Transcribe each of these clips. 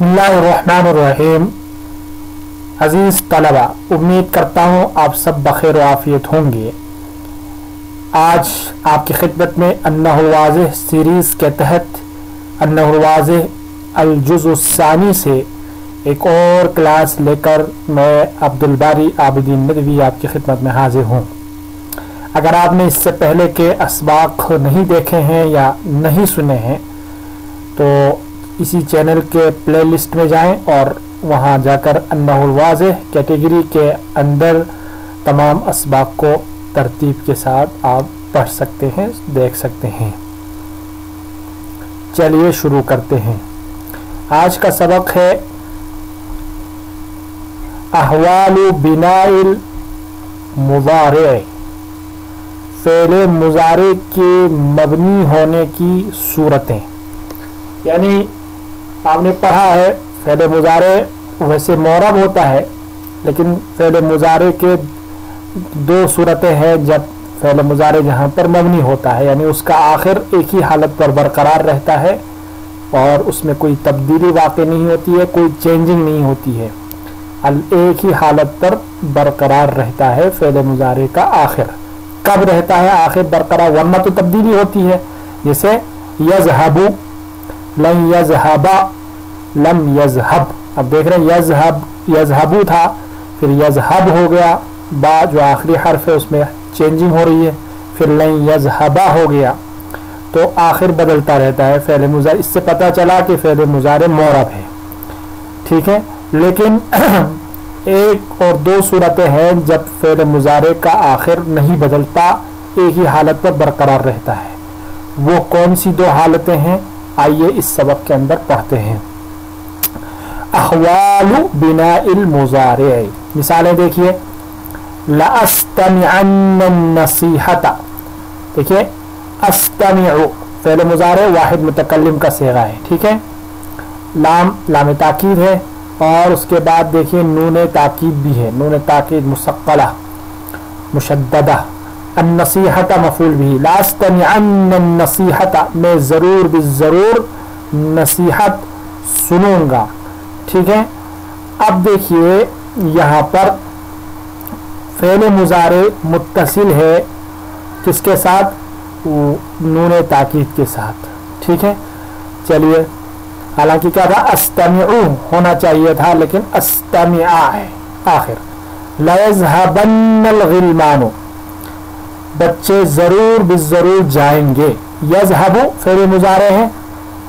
बिस्मिल्लाहिर्रहमानिर्रहीम। अज़ीज़ तलबा, उम्मीद करता हूँ आप सब बखैर व आफियत होंगे। आज आपकी खिदमत में अन्नहुल वाज़िह सीरीज़ के तहत अन्नहुल वाज़िह अल-जुज़्-उस-सानी से एक और क्लास लेकर मैं अब्दुल बारी आबिदीन नदवी आपकी खिदमत में हाजिर हूँ। अगर आपने इससे पहले के असबाक नहीं देखे हैं या नहीं सुने हैं तो इसी चैनल के प्लेलिस्ट में जाएं और वहां जाकर अन्नहुल वाज़िह कैटेगरी के अंदर तमाम असबाक को तरतीब के साथ आप पढ़ सकते हैं, देख सकते हैं। चलिए शुरू करते हैं। आज का सबक है अहवालु बिनाइल मुज़ारे, फ़ेल मुज़ारे के मबनी होने की सूरतें। यानी आपने पढ़ा है फ़ेल मुज़ारे वैसे मोरब होता है, लेकिन फ़ेल मुज़ारे के दो सूरतें हैं जब फ़ेल मुज़ारे जहाँ पर मबनी होता है, यानी उसका आखिर एक ही हालत पर बरकरार रहता है और उसमें कोई तब्दीली वाक़ई नहीं होती है, कोई चेंजिंग नहीं होती है, एक ही हालत पर बरकरार रहता है। फ़ेल मुज़ारे का आखिर कब रहता है आखिर बरकरार, वरना तो तब्दीली होती है। जैसे यज़हबु, लन यज़हबा, लम यज़हब। अब देख रहे हैं यज़हब, यज़हबु था, फिर यज़हब हो गया, बा जो आखिरी हर्फ है उसमें चेंजिंग हो रही है, फिर लन यज़हबा हो गया, तो आखिर बदलता रहता है फ़ेल मुज़ारे। इससे पता चला कि फ़ेल मुज़ारे मोरब है, ठीक है। लेकिन एक और दो सूरतें हैं जब फ़ेल मुज़ारे का आखिर नहीं बदलता, एक ही हालत पर बरकरार रहता है। वो कौन सी दो हालतें हैं, आइए इस सबक के अंदर पढ़ते हैं। अहवालु बिनाइल मुज़ारे, मिसालें देखिए। लअस्तमिअन्न नसीहता, देखिए अस्तमिउ फ़ेल मुज़ारे वाहिद मुतकल्लिम का सेगा है, ठीक है। लाम लाम ताकीद है और उसके बाद देखिए नून ताकीद भी है, नून ताकीद मुसक्कला मुशद्ददा। अन्नसीहता मफूल भी, लास्तमिअन्न नसीहता, मैं ज़रूर बिज़रूर नसीहत सुनूंगा, ठीक है। अब देखिए यहाँ पर फ़ेल मुज़ारे मुत्तसिल है किसके साथ, नून ताकीद के साथ, ठीक है। चलिए, हालांकि क्या था, अस्तमिउ होना चाहिए था, लेकिन अस्तमिआ है आखिर। लयज़हबन्नल गिलमानु, बच्चे ज़रूर बिज़रूर जाएंगे। यज़हबु फ़ेल मुज़ारे है,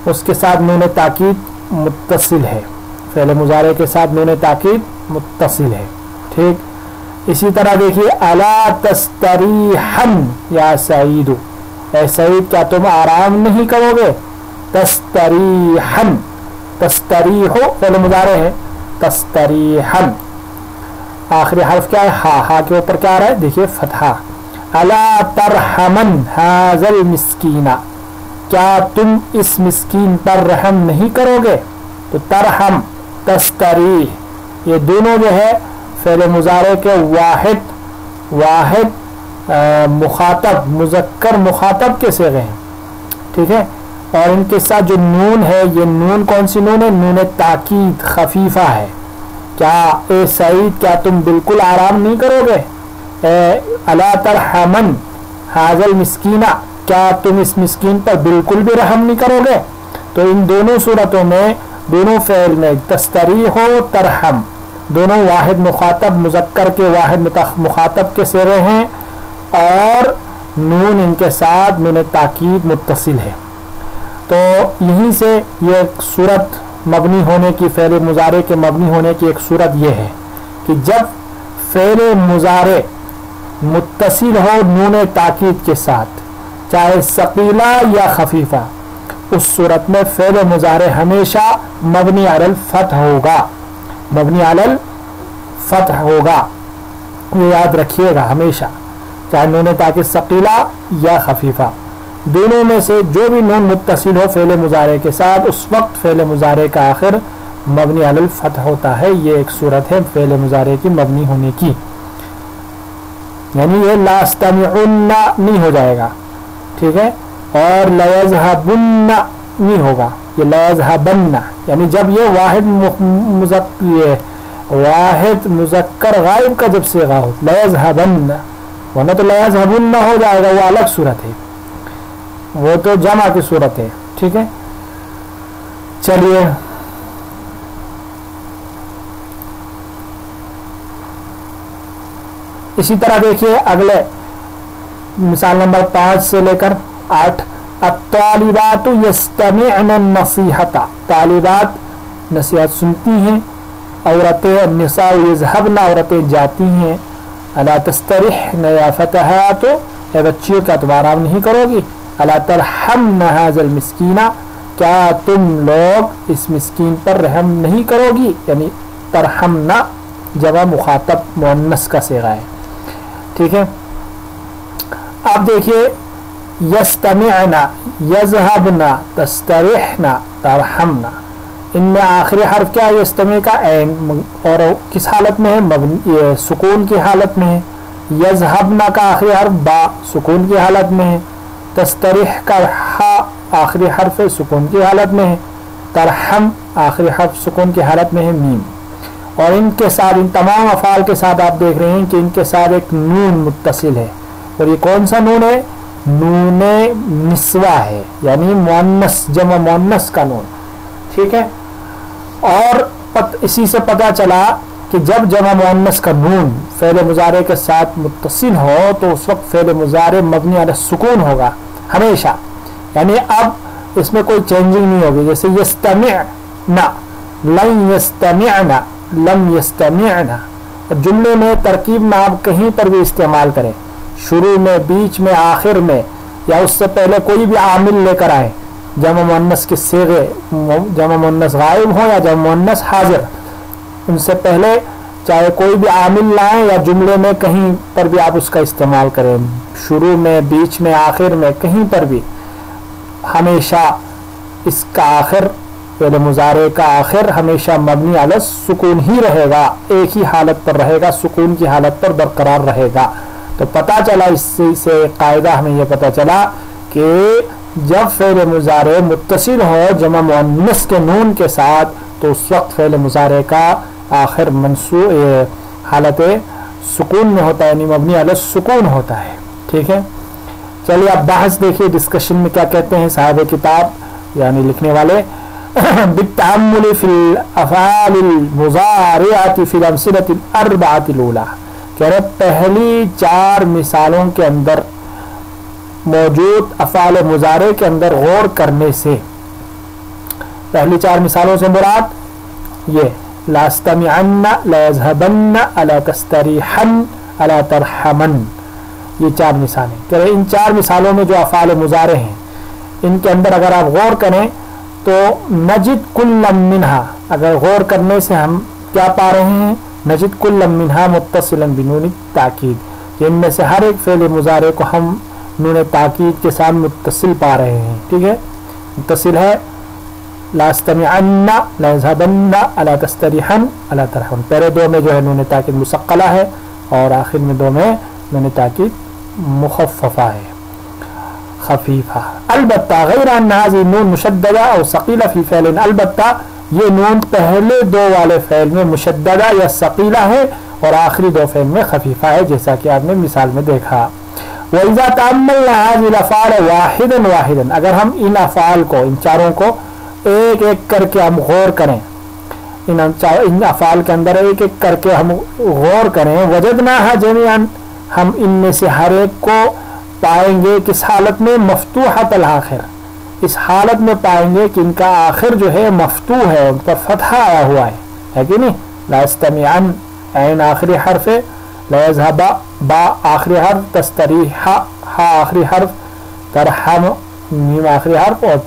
उसके साथ नून ताकीद मुत्तसिल है, फ़ेल मुज़ारे के साथ नून ताकीद मुत्तसिल है, ठीक। इसी तरह देखिए अला तस्तरीहन या सईदु, ए सईद क्या तुम आराम नहीं करोगे। तस्तरीहन, तस्तरीहो फ़ेल मुज़ारे है, तस्तरीहन आखिरी हर्फ क्या है, हा के ऊपर क्या आ रहा है, देखिए फतहा। अला तरहमन हाज़ल मिस्कीना, क्या तुम इस मिस्कीन पर रहम नहीं करोगे। तो तरहम तस्तरीह, ये दोनों जो है फ़ेल मुज़ारे के वाहिद मुखातब मुज़क्कर मुखातब के सेगे हैं, ठीक है। और इनके साथ जो नून है, ये नून कौन सी नून है, नून ताकीद खफीफा है। क्या ए सईद क्या तुम बिल्कुल आराम नहीं करोगे। अला तरहमन हाज़ल मिस्कीना, क्या तुम इस मिस्कीन पर बिल्कुल भी रहम नहीं करोगे। तो इन दोनों सूरतों में, दोनों फ़ेल में तस्तरीह हो तरहम, दोनों वाहिद मुखातब मुज़क्कर के वाहिद मुखातब के सेरे हैं और नून इनके साथ नून ताकीद मुत्तसिल है। तो यहीं से ये सूरत मबनी होने की, फ़ेल मुज़ारे के मबनी होने की एक सूरत ये है कि जब फ़ेल मुज़ारे मुत्तसिल हो नून ताकीद के साथ, चाहे सकीला या खफीफा, उस सूरत में फ़ेल मुज़ारे हमेशा मबनी अलल फतह होगा, मबनी अलल फतह होगा, ये याद रखिएगा हमेशा, चाहे नून ताकीद सकीला या खफीफा, दोनों में से जो भी नून मुत्तसिल हो फ़ेल मुज़ारे के साथ, उस वक्त फ़ेल मुज़ारे का आखिर मबनी अलल फतह होता है। ये एक सूरत है फ़ेल मुज़ारे की मबनी होने की, यानी ये लास्तमिउन्ना नहीं हो जाएगा, ठीक है, और लयज़हबुन्ना नहीं होगा, یہ لا یذهبن، یعنی جب یہ واحد مذکر غائب کا جب صیغہ ہو لا یذهبن، ورنہ تو لا یذهبن ہو جائے گا، وہ الگ صورت ہے، وہ تو جمع کی صورت ہے. ٹھیک ہے. چلیے اسی طرح دیکھیے اگلے مثال نمبر 5 سے لے کر 8. الطالبات یستمعن النصیحۃ، طالبات نصیحت سنتی ہیں. عورتیں النساء یذهبن، عورتیں جاتی ہیں. الا تسترحن یا فتحات، اے بچیوں کا تم آرام نہیں کرو گی. الا ترحمن هذا المسکین، کیا تم لوگ اس مسکین پر رحم نہیں کرو گی. یعنی ترحمنا جمع مخاطب مؤنث کا صیغہ ہے. ٹھیک ہے. اب دیکھیے یستمعنا، یذهبنا، تسترحنا، ترحمنا، ان میں آخری حرف کیا ہے؟ یستمع کا عین، اور کس حالت میں ہے؟ سکون کی حالت میں ہے. یذهبنا کا آخری حرف با، سکون کی حالت میں ہے. تسترح کا ہا آخری حرف سکون کی حالت میں ہے. ترحم آخری حرف سکون کی حالت میں ہے میم. اور ان کے ساتھ، ان تمام افعال کے ساتھ آپ دیکھ رہے ہیں کہ ان کے ساتھ ایک نون متصل ہے. اور یہ کون سا نون ہے؟ نون نسوہ ہے، یعنی مؤنث، جمع مؤنث کا نون. ٹھیک ہے. اور اسی سے پتہ چلا کہ جب جمع مؤنث کا نون فعل مضارع کے ساتھ متصل ہو تو اس وقت فعل مضارع مبنی علی السکون ہوگا ہمیشہ. یعنی اب اس میں کوئی چینجنگ نہیں ہوگی. جیسے یستمعنا، لن یستمعنا، لم یستمعنا. جملے میں ترکیب میں آپ کہیں پر بھی استعمال کریں، شروع میں، بیچ میں، آخر میں، یا اس سے پہلے کوئی بھی عامل لے کر آئے، جمع مؤنث کے صیغے، جمع مؤنث غائب ہو یا جمع مؤنث حاضر، ان سے پہلے چاہے کوئی بھی عامل لائیں یا جملے میں کہیں پر بھی آپ اس کا استعمال کریں، شروع میں، بیچ میں، آخر میں، کہیں پر بھی ہمیشہ اس کا آخر، فعل مضارع کا آخر ہمیشہ مبنی علی السکون ہی رہے گا، ایک ہی حالت پر رہے گا، سکون کی حالت پر برقرار رہے گا. تو پتہ چلا اس سے قاعدہ ہمیں یہ پتہ چلا کہ جب فعل مضارع متصل ہو جمع مؤنث کے نون کے ساتھ تو اس وقت فعل مضارع کا آخر منصوب حالت سکون میں ہوتا ہے، یعنی مبنی علی السکون ہوتا ہے. ٹھیک ہے. چلیے اب بحث دیکھیے، ڈسکشن میں کیا کہتے ہیں صاحب کتاب یعنی لکھنے والے. بالتأمل في الافعال المضارعة في الامثلة الاربعة الاولى، کہہ رہے پہلی 4 مثالوں کے اندر موجود افعال مضارع کے اندر غور کرنے سے، پہلی 4 مثالوں سے مراد یہ لا استمعن، لا یذهبن، الا تستریحن، الا ترحمن، یہ 4 مثالیں. کہہ رہے ان 4 مثالوں میں جو افعال مضارع ہیں ان کے اندر اگر آپ غور کریں تو نجد کل منہا، اگر غور کرنے سے ہم کیا پا رہے ہیں؟ نجد کل منہا متصلا بنون التاکید، کہ ان میں سے ہر ایک فعل مضارع کو ہم نون تاکید کے ساتھ متصل پا رہے ہیں. ٹھیک ہے. متصل ہے لا استمعن، لا یذهبن، الا تستریحن، الا ترحمن. پہلے 2 میں جو ہے نون تاکید مثقلہ ہے اور آخر میں 2 میں نون تاکید مخففہ ہے، خفیفہ. البتہ غیر ان هذه نون مشددہ او ثقیلہ فی فعل، البتہ یہ نون پہلے 2 والے فعل میں مشددہ یا ثقیلہ ہے اور آخری 2 فعل میں خفیفہ ہے، جیسا کہ آپ نے مثال میں دیکھا. وَإِذَا تَأَمَّلْنَا هَذِهِ الْأَفْعَالَ وَاحِدًا وَاحِدًا، اگر ہم ان افعال کو، ان 4 کو ایک ایک کر کے ہم غور کریں، ان افعال کے اندر ایک ایک کر کے ہم غور کریں، وَجَدْنَاهَا جَمِيعًا، ہم ان میں سے ہر ایک کو پائیں گے کس حالت میں؟ مفتوحۃ الآخر، اس حالت میں پائیں گے کہ ان کا آخر جو ہے مفتوح ہے، ان پر فتحہ آیا ہوا ہے کہ نہیں؟ لا استمعن عین آخری حرف ہے، لا یذهب با آخری حرف، تستریح ہا آخری حرف، ترحم میم آخری حرف، اور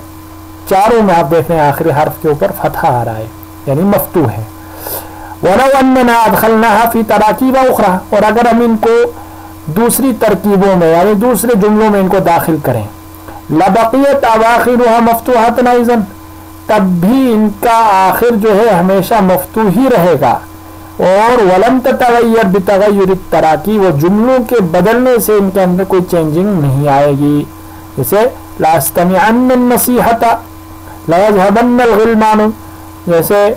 4 میں آپ دیکھ رہے ہیں آخری حرف کے اوپر فتحہ آ رہا ہے یعنی مفتوح ہے. وَلَوْ أَنَّنَا أَدْخَلْنَاهَا فِي تَرَاكِيبَ أُخْرَى، اور اگر ہم ان کو دوسری ترکیبوں میں یعنی دوسرے جملوں میں ان کو داخل کریں، لَبَقِيَتْ أَوَاخِرُهَا مَفْتُوحَةً أَيْضًا، تب بھی ان کا آخر جو ہے ہمیشہ مفتوح ہی رہے گا. اور وَلَمْ تَتَغَيَّرْ بِتَغَيُّرِ التَّرَاكِيبِ، وہ جملوں کے بدلنے سے ان کے اندر کوئی چینجنگ نہیں آئے گی. جیسے لَا أَسْتَمِعَنَّ النَّصِيحَةَ، लयज़हबन्नल गिलमानु, जैसे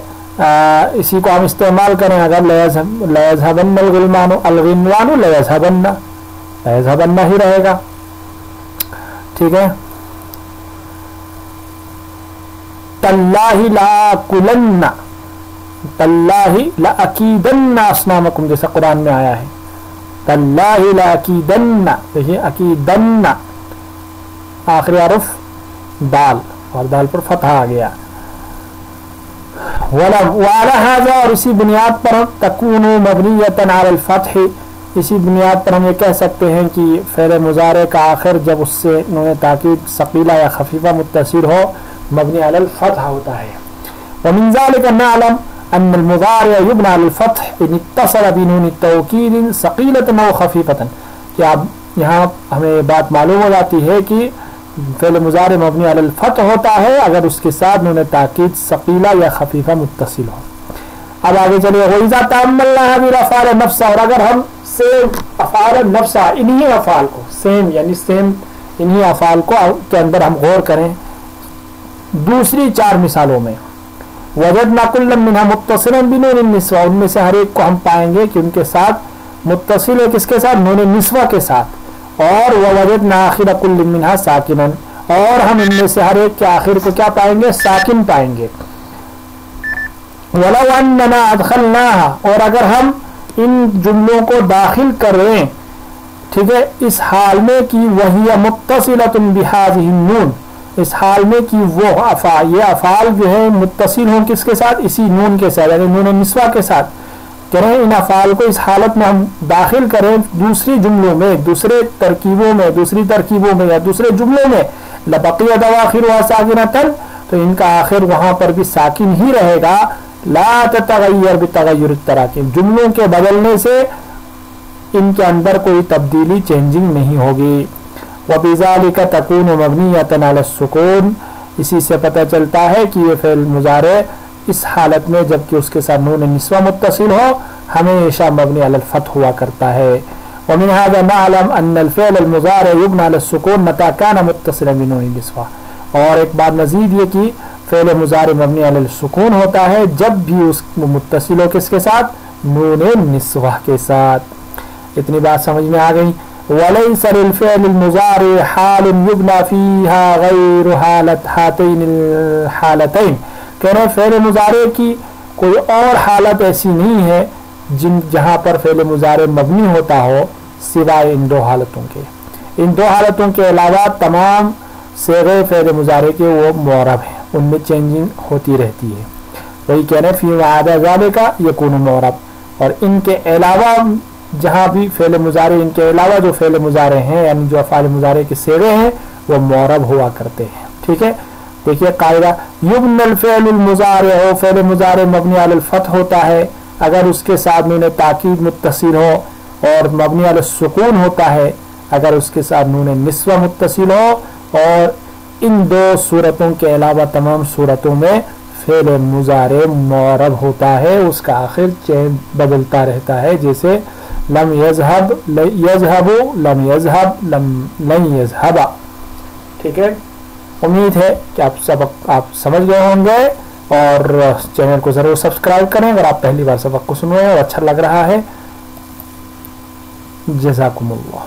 इसी को हम इस्तेमाल करें अगर लयज़हबन्नल गिलमानु, अल गिलमानु लयज़हबन्ना, लयज़हबन्ना ही रहेगा। ठीक है। तल्लाहि लाकुलन्ना, तल्लाहि लाअकीदन्ना अस्नामकुम, जैसा कुरान में आया है। तल्लाहि लाअकीदन्ना, देखिए अकीदन्ना आखिरी हरफ दाल, और दाल पर फतहा आ गया। वाला हाजा, और इसी बुनियाद पर तकूनु मबनियतन अलल फत्ह, इसी बुनियाद पर हम ये कह सकते हैं कि फ़ेल मुज़ारे का आखिर जब उससे नून ताकीद सकीला या खफीफा मुत्तसिल हो मबनी अलल फत्ह होता है। व मिन ज़ालिका नअलम अन्न अल मुज़ारे युबना अलल फत्ह इन इत्तसल बिनून तौकीद सकीलतन व खफीफतन, कि अब यहाँ हमें बात मालूम हो जाती है कि फ़ेल मुज़ारे मबनी अलल फत्ह होता है अगर उसके साथ नून ताकीद सकीला या खफीफा मुत्तसिल हो। अब आगे चलिए, वइज़ा तअम्मलना बिल अफ़आल नफ्सा, और अगर हम सेम अफ़आल नफ्सा, इन्हीं अफ़आल को सेम यानी सेम इन्हीं अफ़आल को के अंदर हम गौर करें दूसरी 4 मिसालों में, वजदना कुल्लन मिनहा मुत्तसिलन बिनून निस्वा, उनमें से हर एक को हम पाएंगे कि उनके साथ मुत्तसिल है, किसके साथ, नून निस्वा के साथ। और वजदना आखिर कुल्ल मिनहा साकिनन, और हम इनमें से हर एक के आखिर को क्या पाएंगे, साकिन पाएंगे। वलौ अन्ना अदखलनाहा, और अगर हम इन जुमलों को दाखिल करें, ठीक है, इस हाल में कि वही मुत्तसिलतुन बिहाज़िहि नून, इस हाल में कि वो ये अफ़ाल जो है मुत्तसिल हों किसके साथ, इसी नून के साथ, यानी नून निस्वा के साथ। करें इन अफ़ाल को इस हालत में हम दाखिल करें दूसरी जुमलों में, दूसरे तरकीबों में, दूसरी तरकीबों में या दूसरे जुमलों में, लबक़ियत अवाखिरुहा साकिनतन, तो इनका आखिर वहाँ पर भी साकिन ही रहेगा। ला ततगय्यर बितगय्युर तराकिब, जुमलों के बदलने से इनके अंदर कोई तब्दीली चेंजिंग नहीं होगी। व बिज़ालिका तकूनु मबनियतन अला सुकून, इसी से पता चलता है कि ये फ़ेल मुज़ारे इस हालत में जबकि उसके साथ नून निस्वा मुत्तसिल हो हमेशा मबनी अलल फत्ह हुआ करता है। व मिन हाज़ा नअलम अन्नल फ़िअल अल मुज़ारे युबना अला सुकून मता काना मुत्तसिलन बिनून निस्वा, और एक बात मज़ीद ये कि फ़ेल मुज़ारे मबनी अलल सुकून होता है जब भी उस मुत्तसिल हो किसके साथ, नून निस्वा के साथ। इतनी बात समझ में आ गई। वलैसा लिल फ़िअल अल मुज़ारे हालुन युबना फ़ीहा गैरु हालत हातैन अल हालतैन, कह रहे फ़ेल मुज़ारे की कोई और हालत ऐसी नहीं है जहाँ पर फ़ेल मुज़ारे मबनी होता हो सिवाय इन 2 हालतों के। इन 2 हालतों के अलावा तमाम सेग़े फ़ेल मुज़ारे के वो मुअरब हैं, उनमें चेंजिंग होती रहती है। वही कह रहे फ़ी वअदा ज़ालिका यकूनु मुअरब, और इनके अलावा जहाँ भी फ़ेल मुज़ारे, इनके अलावा जो फ़ेल मुज़ारे हैं यानी जो अफ़आल मुज़ारे के सेग़े हैं वो मुअरब हुआ करते हैं। ठीक है, देखिए कायदा, युबनल फ़िअलुल मुज़ारे हो, फ़ेल मुज़ारे मबनी अलल फत्ह होता है अगर उसके साथ नून ताकीद मुत्तसिल हो, और मबनी अलल सुकून होता है अगर उसके साथ नून निस्वा मुत्तसिल हो, और इन 2 सूरतों के अलावा तमाम सूरतों में फ़ेल मुज़ारे मुअरब होता है, उसका आखिर चेंज बदलता रहता है, जैसे लम यज़हब यज़हबु, लम यज़हब लन यज़हबा। ठीक है, उम्मीद है कि आप समझ गए होंगे, और चैनल को ज़रूर सब्सक्राइब करें अगर आप पहली बार सबक को सुन रहे हैं और अच्छा लग रहा है। जज़ाकुमुल्लाह।